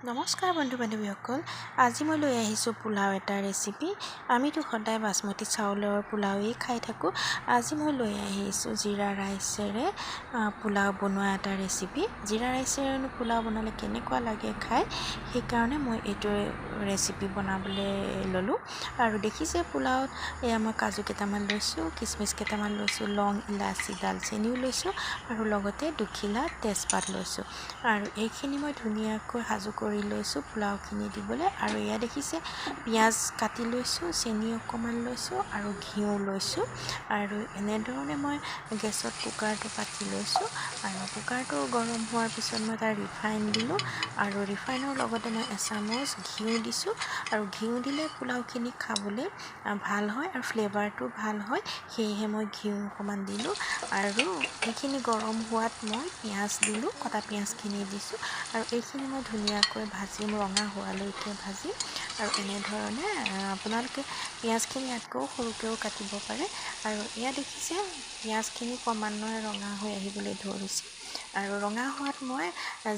নমস্কাৰ বন্ধু বান্ধৱীসকল, আজি মই লৈ আহিছোঁ পোলাও এটা ৰেচিপি। আমিতো সদায় বাসমতি চাউলৰ পোলাওৱেই খাই থাকোঁ। আজি মই লৈ আহিছোঁ জিৰা ৰাইচেৰে পোলাও বনোৱা এটা ৰেচিপি। জিৰা ৰাইচেৰে পোলাও বনালে কেনেকুৱা লাগে খাই, সেইকাৰণে মই এইটো ৰেচিপি বনাবলৈ ল'লোঁ। আৰু দেখিছে পোলাওত এয়া মই কাজু কেইটামান লৈছোঁ, কিচমিচ কেইটামান লৈছোঁ, লং, ইলাচি, দালচেনিও লৈছোঁ আৰু লগতে দুখিলা তেজপাত লৈছোঁ। আৰু এইখিনি মই ধুনীয়াকৈ সাজু কৰি লৈছোঁ পোলাওখিনি দিবলৈ। আৰু এয়া দেখিছে পিঁয়াজ কাটি লৈছোঁ, চেনি অকণমান লৈছোঁ আৰু ঘিউ লৈছোঁ। আৰু এনেধৰণে মই গেছত কুকাৰটো পাতি লৈছোঁ। আৰু কুকাৰটো গৰম হোৱাৰ পিছত মই তাত ৰিফাইন দিলোঁ আৰু ৰিফাইনৰ লগতে মই এচামুচ ঘিউ দিছোঁ। আৰু ঘিউ দিলে পোলাওখিনি খাবলৈ ভাল হয় আৰু ফ্লেভাৰটো ভাল হয়, সেয়েহে মই ঘিউ অকণমান দিলোঁ। আৰু এইখিনি গৰম হোৱাত মই পিঁয়াজ দিলোঁ, কটা পিঁয়াজখিনি দিছোঁ। আৰু এইখিনি মই ধুনীয়াকৈ ভাজিম, ৰঙা হোৱালৈকে ভাজিম। আৰু এনেধৰণে আপোনালোকে পিঁয়াজখিনি ইয়াতকৈও সৰুকৈও কাটিব পাৰে। আৰু এয়া দেখিছে পিঁয়াজখিনি ক্ৰমান্বয়ে ৰঙা হৈ আহিবলৈ ধৰিছে। আৰু ৰঙা হোৱাত মই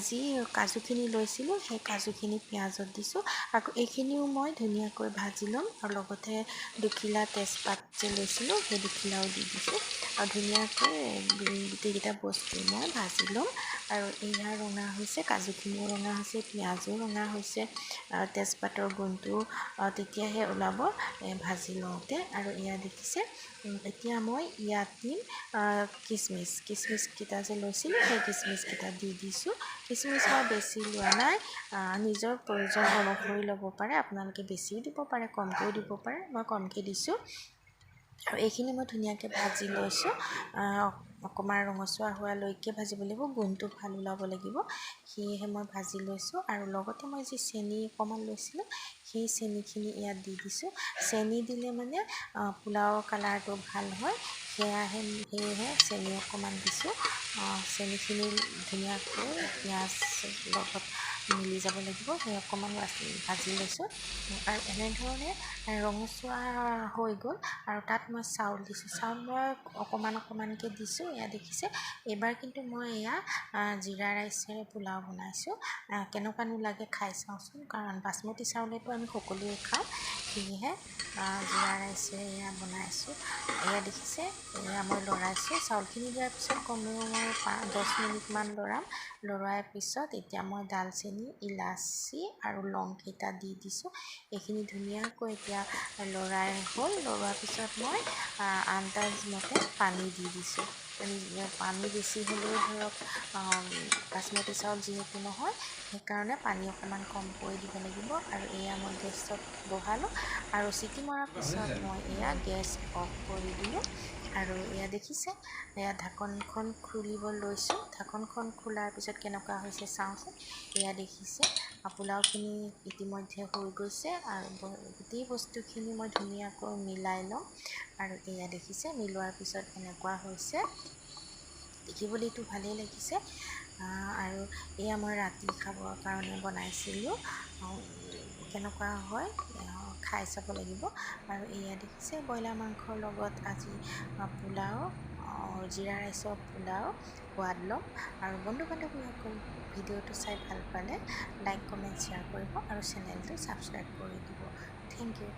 যি কাজুখিনি লৈছিলোঁ সেই কাজুখিনি পিঁয়াজত দিছোঁ। আকৌ এইখিনিও মই ধুনীয়াকৈ ভাজি ল'ম। আৰু লগতে দুখিলা তেজপাত যে লৈছিলোঁ সেই দুখিলাও দি দিছোঁ। আৰু ধুনীয়াকৈ গোটেইকেইটা বস্তু মই ভাজি ল'ম। আৰু এয়া ৰঙা হৈছে, কাজুখিনিও ৰঙা হৈছে, পিঁয়াজো ৰঙা হৈছে, তেজপাতৰ গোন্ধটো তেতিয়াহে ওলাব ভাজি লওঁতে। আৰু এয়া দেখিছে এতিয়া মই ইয়াত দিম কিচমিচকেইটা যে লৈছিলোঁ সেই কিচমিচকেইটা দি দিছোঁ। কিচমিচ মই বেছি লোৱা নাই, নিজৰ প্ৰয়োজন অনুসৰি ল'ব পাৰে। আপোনালোকে বেছিও দিব পাৰে, কমকৈও দিব পাৰে, মই কমকৈ দিছোঁ। আৰু এইখিনি মই ধুনীয়াকৈ ভাজি লৈছোঁ। অকণমান ৰঙচুৱা হোৱালৈকে ভাজিব লাগিব, গোন্ধটো ভাল ওলাব লাগিব, সেয়েহে মই ভাজি লৈছোঁ। আৰু লগতে মই যি চেনি অকণমান লৈছিলোঁ সেই চেনিখিনি ইয়াত দি দিছোঁ। চেনি দিলে মানে পোলাওৰ কালাৰটো ভাল হয়, সেয়েহে চেনি অকণমান দিছোঁ। চেনিখিনি ধুনীয়াকৈ পিঁয়াজ লগত মিলি যাব লাগিব, সেই অকণমান ভাজি লৈছোঁ। আৰু এনেধৰণে ৰঙচুৱা হৈ গ'ল। আৰু তাত মই চাউল দিছোঁ, চাউল মই অকণমানকৈ দিছোঁ। এয়া দেখিছে এইবাৰ কিন্তু মই এয়া জিৰা ৰাইচেৰে পোলাও বনাইছোঁ। কেনেকুৱানো লাগে খাই চাওঁচোন, কাৰণ বাসমতি চাউলেতো আমি সকলোৱে খাওঁ, সেয়েহে জিৰা ৰাইচেৰে এয়া বনাইছোঁ। এয়া দেখিছে এয়া মই লৰাইছোঁ। চাউলখিনি দিয়াৰ পিছত কমেও মই 10 মিনিটমান লৰোৱাৰ পিছত এতিয়া মই দালচেনি, ইলাচি আৰু লংকেইটা দি দিছোঁ। এইখিনি ধুনীয়াকৈ এতিয়া লৰাই হ'ল। লৰোৱাৰ পিছত মই আন্দাজমতে পানী দি দিছোঁ। পানী বেছি হ'লেও ধৰক বাসমতি চাউল যিহেতু নহয়, সেইকাৰণে পানী অকণমান কমকৈ দিব লাগিব। আৰু এয়া মই গেছত বহালোঁ আৰু চিটি মৰাৰ পিছত মই এয়া গেছ অফ কৰি দিলোঁ। আৰু এয়া দেখিছে এয়া ঢাকনখন খুলিব লৈছোঁ। ঢাকনখন খোলাৰ পিছত কেনেকুৱা হৈছে চাওঁচোন। এয়া দেখিছে পোলাওখিনি ইতিমধ্যে হৈ গৈছে। আৰু গোটেই বস্তুখিনি মই ধুনীয়াকৈ মিলাই ল'ম। আৰু এয়া দেখিছে মিলোৱাৰ পিছত এনেকুৱা হৈছে, দেখিবলৈতো ভালেই লাগিছে। আৰু এয়া মই ৰাতি খাবৰ কাৰণে বনাইছিলোঁ, কেনেকুৱা হয় খাই চাব লাগিব। আৰু এয়া দেখিছে ব্ৰইলাৰ মাংসৰ লগত আজি পোলাও, জিৰা ৰাইচৰ পোলাও সোৱাদ ল'ম। আৰু বন্ধু বান্ধৱীসকল ভিডিঅ'টো চাই ভাল পালে লাইক, কমেণ্ট, শ্বেয়াৰ কৰিব আৰু চেনেলটো ছাবস্ক্ৰাইব কৰি দিব। Thank U.